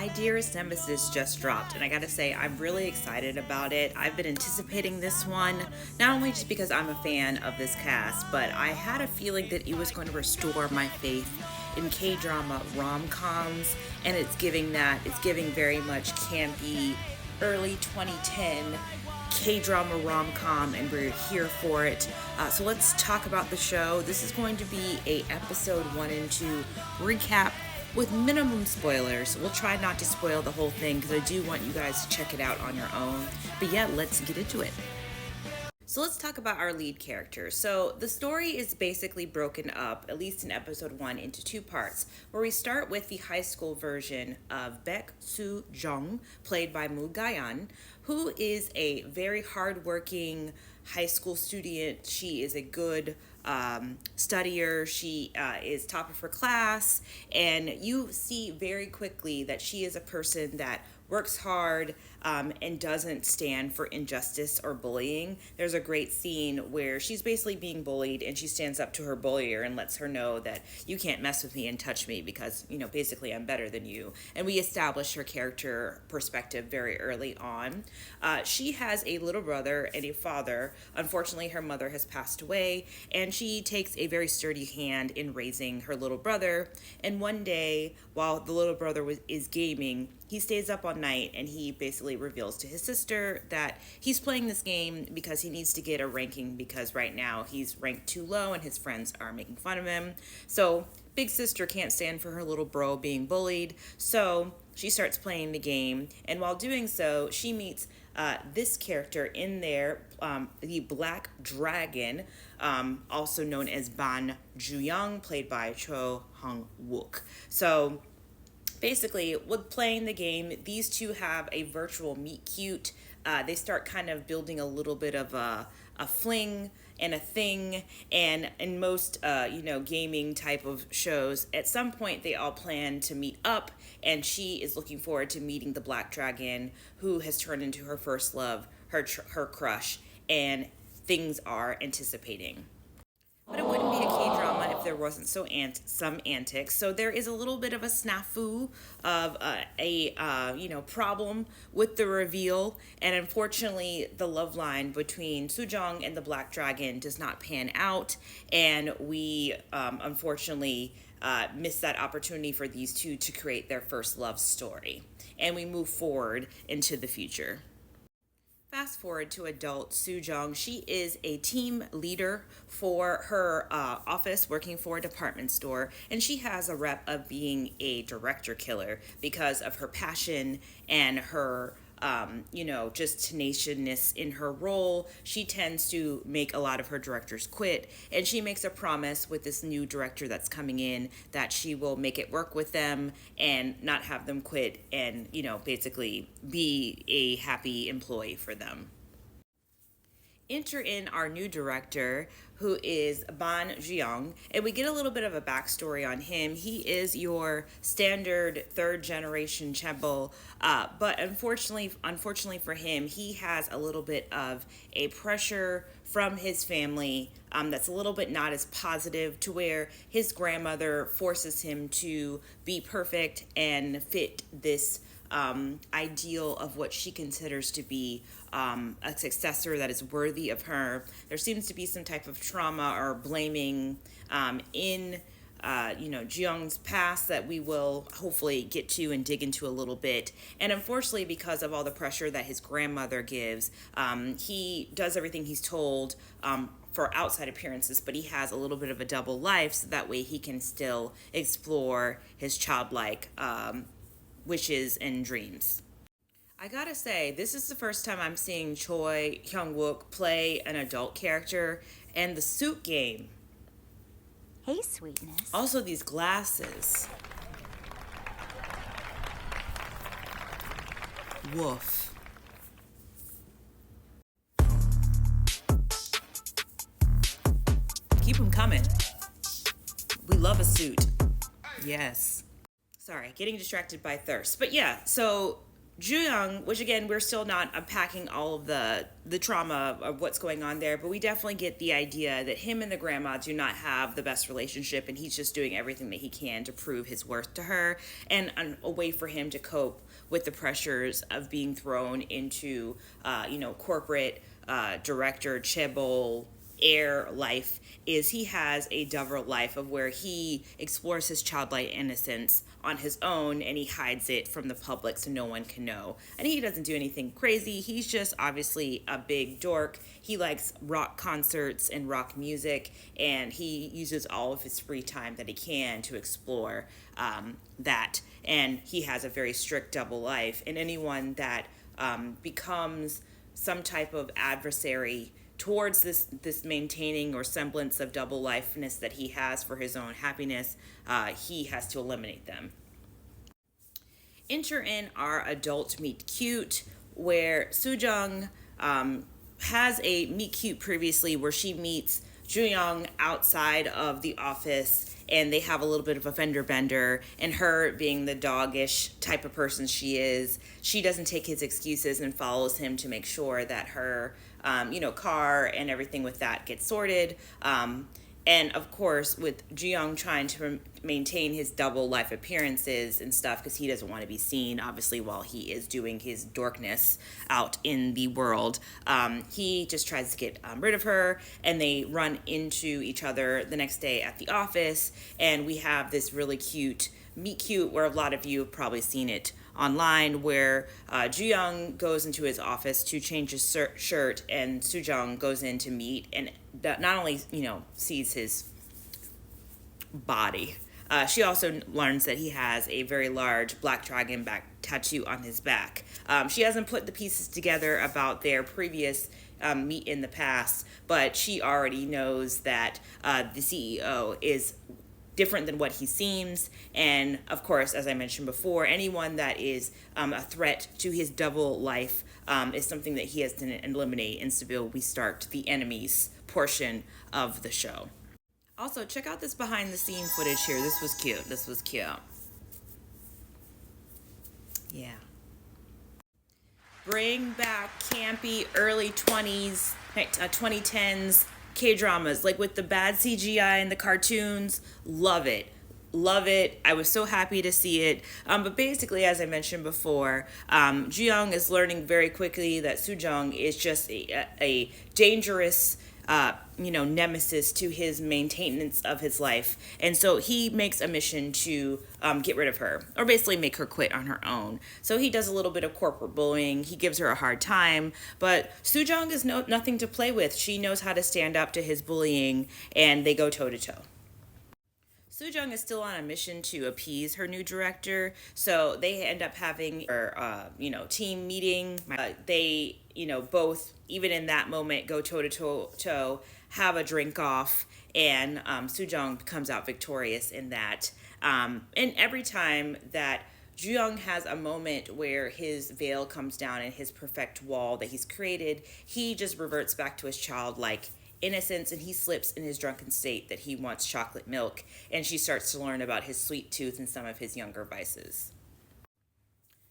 My Dearest Nemesis just dropped, and I gotta say, I'm really excited about it. I've been anticipating this one, not only just because I'm a fan of this cast, but I had a feeling that it was going to restore my faith in K-drama rom-coms, and it's giving very much campy, early 2010 K-drama rom-com, and we're here for it. So let's talk about the show. This is going to be a episode 1 and 2 recap with minimum spoilers. We'll try not to spoil the whole thing because I do want you guys to check it out on your own. But yeah, let's get into it. So let's talk about our lead character. So the story is basically broken up, at least in episode 1, into 2 parts, where we start with the high school version of Baek Soo-jung, played by Moo Ga-yeon, who is a very hardworking high school student. She is a good studier. She is top of her class, and you see very quickly that she is a person that works hard and doesn't stand for injustice or bullying. There's a great scene where she's basically being bullied and she stands up to her bullier and lets her know that you can't mess with me and touch me because, basically I'm better than you. And we establish her character perspective very early on. She has a little brother and a father. Unfortunately, her mother has passed away, and she takes a very sturdy hand in raising her little brother. And one day, while the little brother is gaming, he stays up all night and he basically reveals to his sister that he's playing this game because he needs to get a ranking, because right now he's ranked too low and his friends are making fun of him. So big sister can't stand for her little bro being bullied, so she starts playing the game, and while doing so, she meets this character in there, the Black Dragon, also known as Ban Ju-young, played by Cho Hong-wook. So basically, with playing the game, these two have a virtual meet cute. They start kind of building a little bit of a fling and a thing, and in most gaming type of shows, at some point they all plan to meet up, and she is looking forward to meeting the Black Dragon, who has turned into her first love, her crush, and things are anticipating. But it wouldn't be a K-drama if there wasn't some antics. So there is a little bit of a snafu of a problem with the reveal, and unfortunately, the love line between Soo-jung and the Black Dragon does not pan out, and we unfortunately miss that opportunity for these two to create their first love story, and we move forward into the future. Fast forward to adult Soo-jung. She is a team leader for her office, working for a department store, and she has a rep of being a director killer because of her passion and her just tenaciousness in her role. She tends to make a lot of her directors quit, and she makes a promise with this new director that's coming in that she will make it work with them and not have them quit, and basically be a happy employee for them. Enter in our new director, who is Ban Ji-young, and we get a little bit of a backstory on him. He is your standard third generation chaebol, but unfortunately for him, he has a little bit of a pressure from his family that's a little bit not as positive, to where his grandmother forces him to be perfect and fit this ideal of what she considers to be a successor that is worthy of her. There seems to be some type of trauma or blaming in Ji-young's past that we will hopefully get to and dig into a little bit. And unfortunately, because of all the pressure that his grandmother gives, he does everything he's told for outside appearances, but he has a little bit of a double life, so that way he can still explore his childlike wishes and dreams. I gotta say, this is the first time I'm seeing Choi Hyung-wook play an adult character, and the suit game. Hey, sweetness. Also, these glasses. Woof. Keep them coming. We love a suit. Yes. Sorry, getting distracted by thirst. But yeah, so Jooyoung, which again, we're still not unpacking all of the trauma of what's going on there, but we definitely get the idea that him and the grandma do not have the best relationship, and he's just doing everything that he can to prove his worth to her, and a way for him to cope with the pressures of being thrown into, corporate director chaebol heir life is he has a double life of where he explores his childlike innocence on his own and he hides it from the public so no one can know. And he doesn't do anything crazy. He's just obviously a big dork. He likes rock concerts and rock music, and he uses all of his free time that he can to explore that. And he has a very strict double life. And anyone that becomes some type of adversary towards this maintaining or semblance of double lifeness that he has for his own happiness, he has to eliminate them. Enter in our adult meet cute, where Soo-jung has a meet cute previously where she meets Jooyoung outside of the office, and they have a little bit of a fender bender, and her being the doggish type of person she is, she doesn't take his excuses and follows him to make sure that her car and everything with that gets sorted. And of course, with Jooyoung trying to maintain his double life appearances and stuff, because he doesn't want to be seen, obviously, while he is doing his dorkness out in the world, he just tries to get rid of her, and they run into each other the next day at the office, and we have this really cute meet cute where a lot of you have probably seen it online, where Jooyoung goes into his office to change his shirt, and Soo-jung goes in to meet, and not only sees his body, she also learns that he has a very large black dragon back tattoo on his back. She hasn't put the pieces together about their previous meet in the past, but she already knows that the CEO is different than what he seems. And of course, as I mentioned before, anyone that is a threat to his double life is something that he has to eliminate. And so we start the enemies portion of the show. Also, check out this behind the scene footage here. This was cute. Yeah. Bring back campy early 2010s K-dramas, like with the bad CGI and the cartoons. Love it. I was so happy to see it. But basically, as I mentioned before, Jooyoung is learning very quickly that Soo-jung is just a dangerous nemesis to his maintenance of his life. And so he makes a mission to get rid of her, or basically make her quit on her own. So he does a little bit of corporate bullying. He gives her a hard time, but Soo-jung is nothing to play with. She knows how to stand up to his bullying, and they go toe to toe. Soo-jung is still on a mission to appease her new director, so they end up having her, team meeting. They, both, even in that moment, go toe to toe, have a drink off, and Soo-jung comes out victorious in that. And every time that Jooyoung has a moment where his veil comes down and his perfect wall that he's created, he just reverts back to his childlike innocence, and he slips in his drunken state that he wants chocolate milk, and she starts to learn about his sweet tooth and some of his younger vices.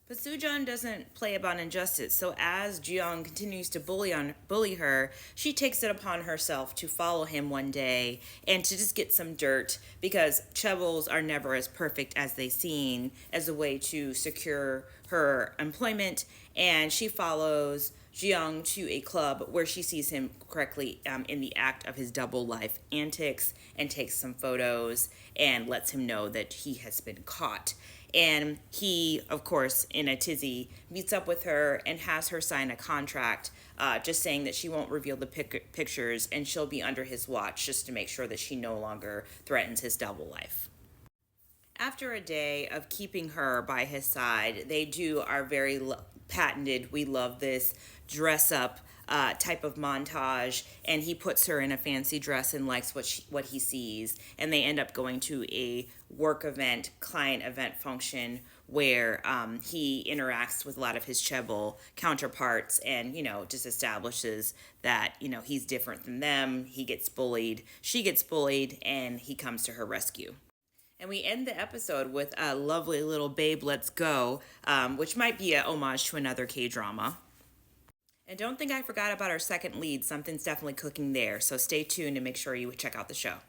But Soo-jung doesn't play about injustice, so as Jooyoung continues to bully her, she takes it upon herself to follow him one day and to just get some dirt, because chaebols are never as perfect as they seem, as a way to secure her employment, and she follows Jooyoung to a club where she sees him correctly in the act of his double life antics, and takes some photos and lets him know that he has been caught. And he, of course, in a tizzy, meets up with her and has her sign a contract just saying that she won't reveal the pictures, and she'll be under his watch just to make sure that she no longer threatens his double life. After a day of keeping her by his side, they do our very patented, we love this, dress up type of montage, and he puts her in a fancy dress and likes what he sees, and they end up going to a work event, client event function, where he interacts with a lot of his chaebol counterparts, and just establishes that he's different than them. He gets bullied, she gets bullied, and he comes to her rescue. And we end the episode with a lovely little Babe Let's Go, which might be a homage to another K-drama. And don't think I forgot about our second lead. Something's definitely cooking there, so stay tuned and make sure you check out the show.